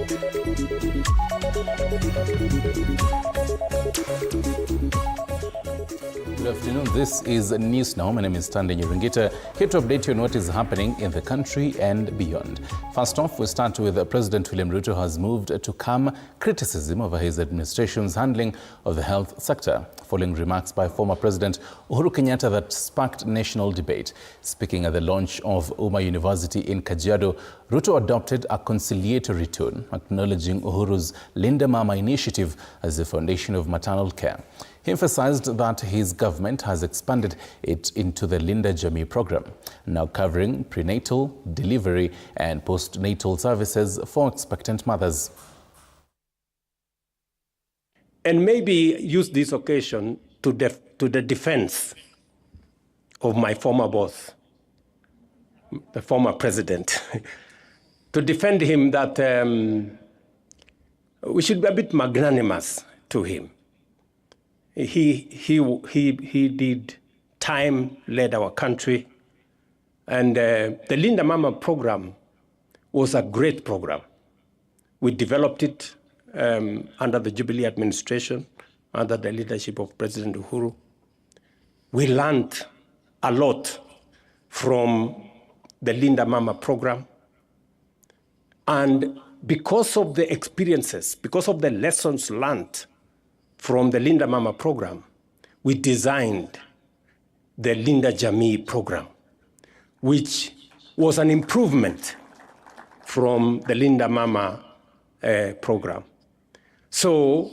Good afternoon. This is News Now. My name is Stanley, Nyarigita, here to update you on what is happening in the country and beyond. First off, we start with President William Ruto has moved to calm criticism over his administration's handling of the health sector, following remarks by former President Uhuru Kenyatta that sparked national debate. Speaking at the launch of Uma University in Kajiado, Ruto adopted a conciliatory tone, acknowledging Uhuru's Linda Mama initiative as the foundation of maternal care. He emphasized that his government has expanded it into the Linda Jamii program, now covering prenatal, delivery and postnatal services for expectant mothers. And maybe use this occasion to the defense of my former boss, the former president, to defend him that we should be a bit magnanimous to him. He did time, led our country, and the Linda Mama program was a great program. We developed it under the Jubilee administration, under the leadership of President Uhuru. We learned a lot from the Linda Mama program, and because of the experiences, because of the lessons learned from the Linda Mama program, we designed the Linda Jamii program, which was an improvement from the Linda Mama program. So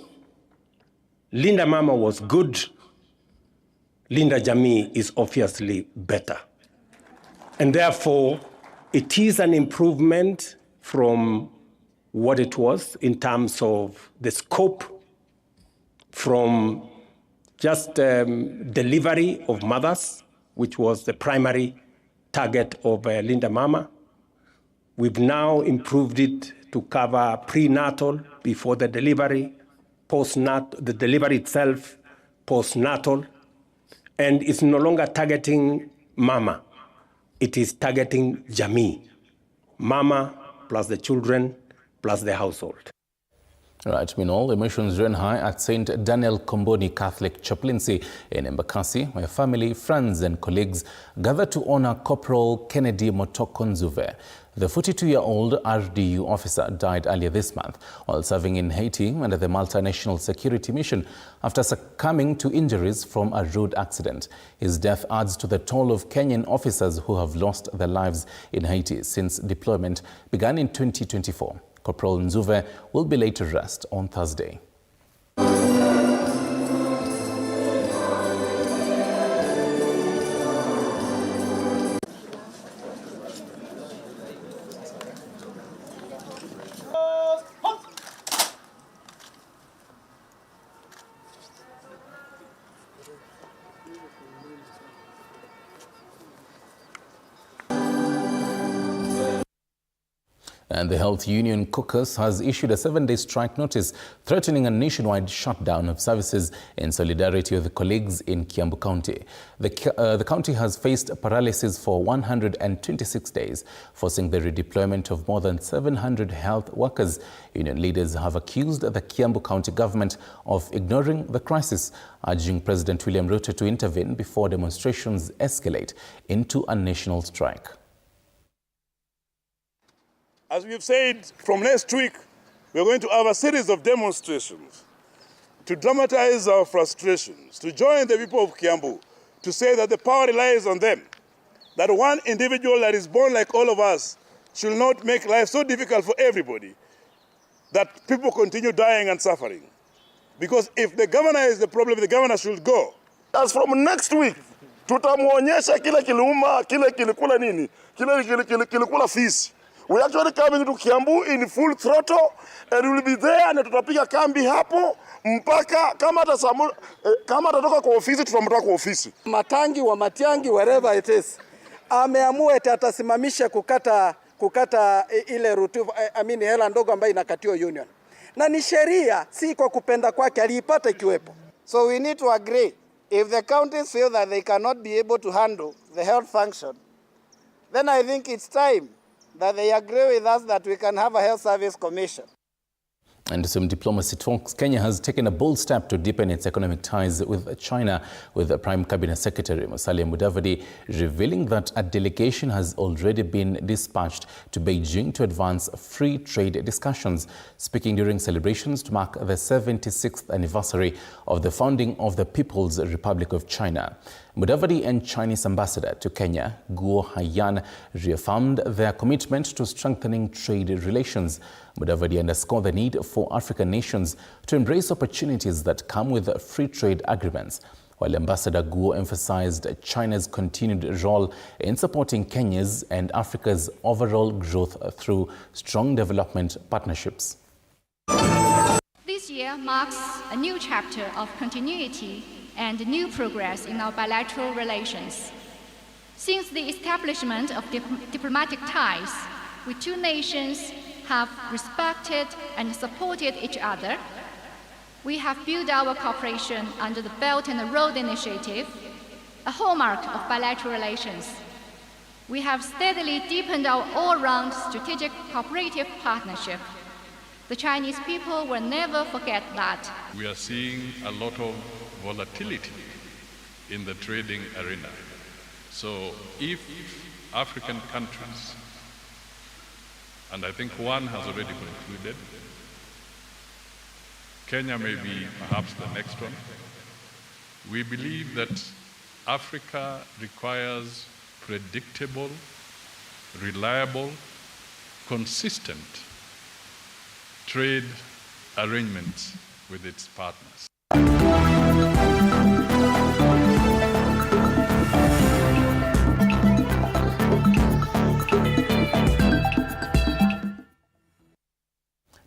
Linda Mama was good. Linda Jamii is obviously better. And therefore, it is an improvement from what it was in terms of the scope, from just delivery of mothers, which was the primary target of Linda Mama. We've now improved it to cover prenatal, before the delivery, postnatal, the delivery itself, postnatal, and it's no longer targeting Mama. It is targeting Jamii, Mama plus the children plus the household. Right, meanwhile, emotions ran high at St. Daniel Komboni Catholic Chaplaincy in Embakasi, where family, friends and colleagues gathered to honor Corporal Kennedy Motoko Nzuve. The 42-year-old RDU officer died earlier this month while serving in Haiti under the multinational security mission after succumbing to injuries from a road accident. His death adds to the toll of Kenyan officers who have lost their lives in Haiti since deployment began in 2024. Corporal Nzuve will be laid to rest on Thursday. And the Health Union Caucus has issued a 7-day strike notice threatening a nationwide shutdown of services in solidarity with the colleagues in Kiambu County. The county has faced paralysis for 126 days, forcing the redeployment of more than 700 health workers. Union leaders have accused the Kiambu County government of ignoring the crisis, urging President William Ruto to intervene before demonstrations escalate into a national strike. As we've said, from next week, we're going to have a series of demonstrations to dramatize our frustrations, to join the people of Kiambu, to say that the power relies on them, that one individual that is born like all of us should not make life so difficult for everybody, that people continue dying and suffering. Because if the governor is the problem, the governor should go. As from next week, tutamuonyesha kile kiliuma, kile kilikula nini, kile kilikula fisi. We're actually coming to Kiambu in full throttle, and we'll be there na tutapiga kambi hapo mpaka kama atatoka kwa ofisi tutamtoa kwa ofisi. Matangi wa Matiangi, wherever it is, ameamua atasimamisha kukata ile rutuva, hela ndogo ambayo inakatiwa union. Na ni sheria, si kwa kupenda kwake, aliipata ikiwepo. So we need to agree, if the counties feel that they cannot be able to handle the health function, then I think it's time that they agree with us that we can have a health service commission. And some diplomacy talks. Kenya has taken a bold step to deepen its economic ties with China, with Prime Cabinet Secretary Musalia Mudavadi revealing that a delegation has already been dispatched to Beijing to advance free trade discussions. Speaking during celebrations to mark the 76th anniversary of the founding of the People's Republic of China, Mudavadi and Chinese ambassador to Kenya, Guo Haiyan, reaffirmed their commitment to strengthening trade relations. Mudavadi underscored the need for African nations to embrace opportunities that come with free trade agreements, while Ambassador Guo emphasized China's continued role in supporting Kenya's and Africa's overall growth through strong development partnerships. This year marks a new chapter of continuity and new progress in our bilateral relations. Since the establishment of diplomatic ties, we two nations have respected and supported each other. We have built our cooperation under the Belt and Road Initiative, a hallmark of bilateral relations. We have steadily deepened our all-round strategic cooperative partnership. The Chinese people will never forget that. We are seeing a lot of volatility in the trading arena. So if African countries, and I think one has already concluded, Kenya may be perhaps the next one, we believe that Africa requires predictable, reliable, consistent trade arrangements with its partners.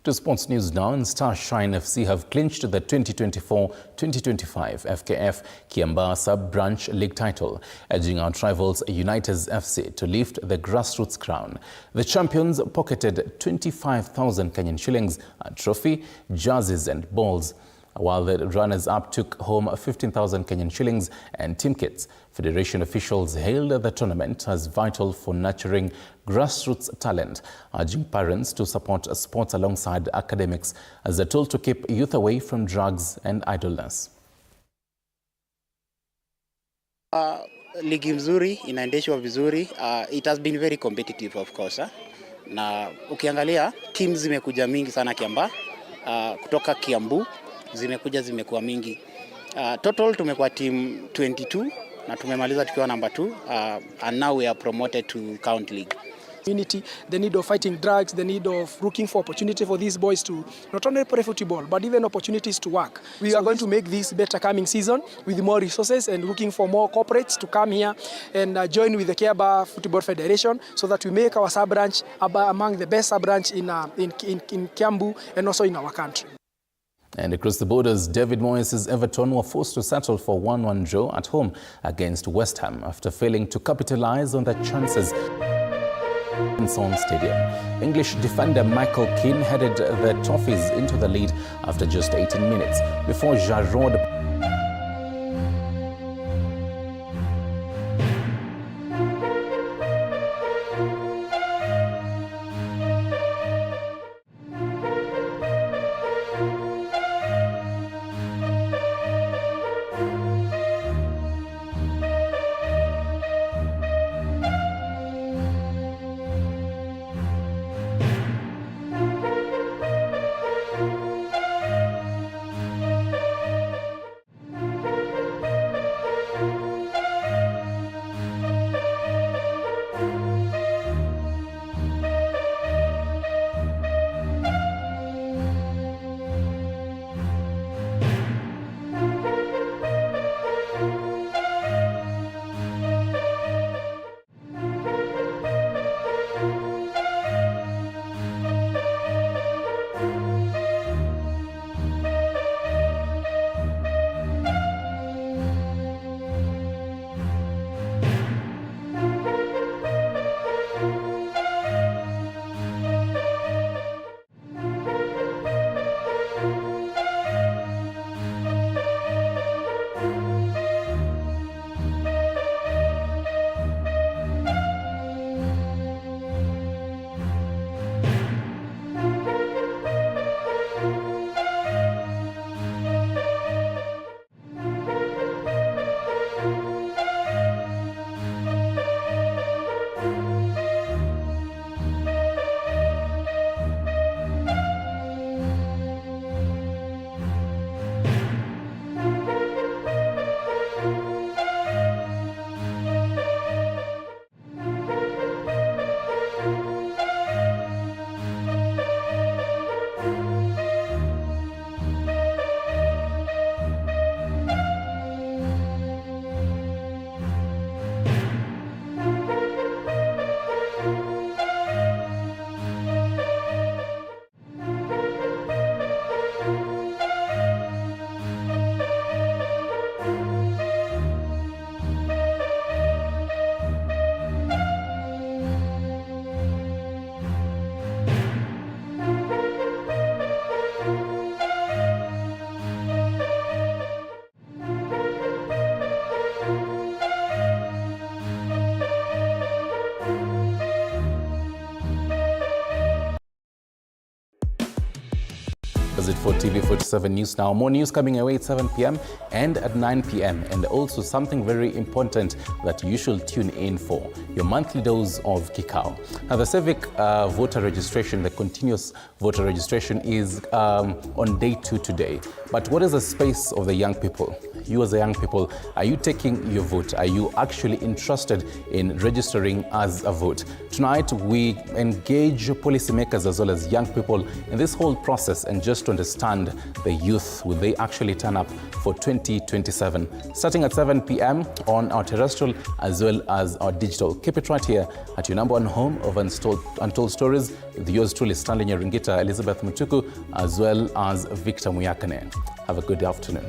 To sports news now, and Starshine FC have clinched the 2024-2025 FKF Kiambaa Sub-Branch League title, edging out rivals United's FC to lift the grassroots crown. The champions pocketed 25,000 Kenyan shillings, a trophy, jerseys and balls, while the runners-up took home 15,000 Kenyan shillings and team kits. Federation officials hailed the tournament as vital for nurturing grassroots talent, urging parents to support sports alongside academics as a tool to keep youth away from drugs and idleness. Ligi mzuri, inaendeshwa vizuri. It has been very competitive of course. Na ukiangalia teams zimekuja mingi sana Kiambaa, kutoka Kiambu zimekuwa mingi. Total tumekuwa team 22 na tumemaliza tukiwa number 2, and now we are promoted to County League. Community, the need of fighting drugs, the need of looking for opportunity for these boys to not only play football but even opportunities to work. We are going to make this better coming season with more resources and looking for more corporates to come here and join with the Kiambaa Football Federation so that we make our sub-branch among the best sub-branch in Kiambu and also in our country. And across the borders, David Moyes' Everton were forced to settle for 1-1 draw at home against West Ham after failing to capitalize on their chances in Son Stadium. English defender Michael Keane headed the Toffees into the lead after just 18 minutes before Jarrod That's it for TV47 News Now. More news coming away at 7 p.m. and at 9 p.m. And also something very important that you should tune in for, your monthly dose of Kikao. Now, the civic voter registration, the continuous voter registration is on day 2 today. But what is the space of the young people? You as a young people, are you taking your vote? Are you actually interested in registering as a vote? Tonight, we engage policymakers as well as young people in this whole process, and just to understand the youth, will they actually turn up for 2027? Starting at 7 p.m. on our terrestrial as well as our digital. Keep it right here at your number one home of Untold Stories with yours truly, Stanley Nyarigita, Elizabeth Mutuku, as well as Victor Muyakane. Have a good afternoon.